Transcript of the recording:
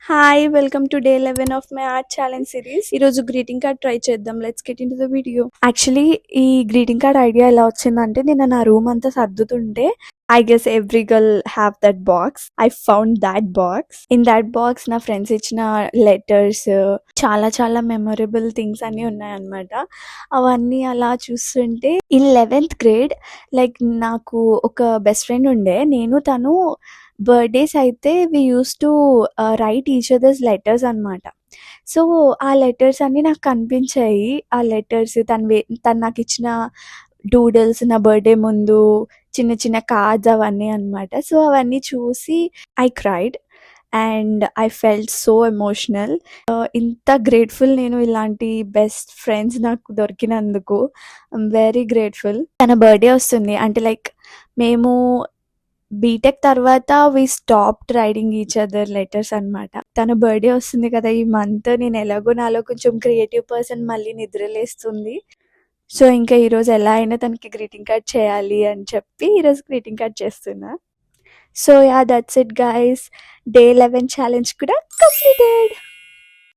Hi welcome to day 11 of my art challenge series. ఈరోజు greeting card try చేద్దాం. Let's get in to the video. Actually ఈ greeting card idea ఎలా వచ్చిందంటే నేను నా room అంతా సర్దుతుంటే I guess every girl have that box. I found that box. In that box నా ఫ్రెండ్స్ ఇచ్చిన లెటర్స్, చాలా చాలా మెమొరబుల్ థింగ్స్ అన్నీ ఉన్నాయన్నమాట. అవన్నీ అలా చూస్తుంటే ఇన్ 11th గ్రేడ్ లైక్ నాకు ఒక బెస్ట్ ఫ్రెండ్ ఉండే. నేను తను బర్త్డేస్ అయితే we use to write each others letters అనమాట. సో ఆ లెటర్స్ అన్నీ నాకు కనిపించాయి. ఆ లెటర్స్ తను నాకు ఇచ్చిన డూడల్స్, నా బర్త్డే ముందు చిన్న చిన్న కార్డ్స్ అవన్నీ అనమాట. సో అవన్నీ చూసి I cried and I felt so emotional. ఇంత గ్రేట్ఫుల్ నేను ఇలాంటి బెస్ట్ ఫ్రెండ్స్ నాకు దొరికినందుకు. I'm very grateful. తన బర్త్డే వస్తుంది అంటే లైక్ మేము బీటెక్ తర్వాత we stopped writing each other letters అనమాట. తన బర్త్డే వస్తుంది కదా ఈ మంత్. నేను ఎలాగో నాలో కొంచెం క్రియేటివ్ పర్సన్ మళ్ళీ నిద్రలేస్తుంది. సో ఇంకా ఈరోజు ఎలా అయినా తనకి గ్రీటింగ్ కార్డ్ చేయాలి అని చెప్పి ఈరోజు గ్రీటింగ్ కార్డ్ చేస్తున్నా. So yeah that's it guys. Day 11 challenge కూడా కంప్లీటెడ్.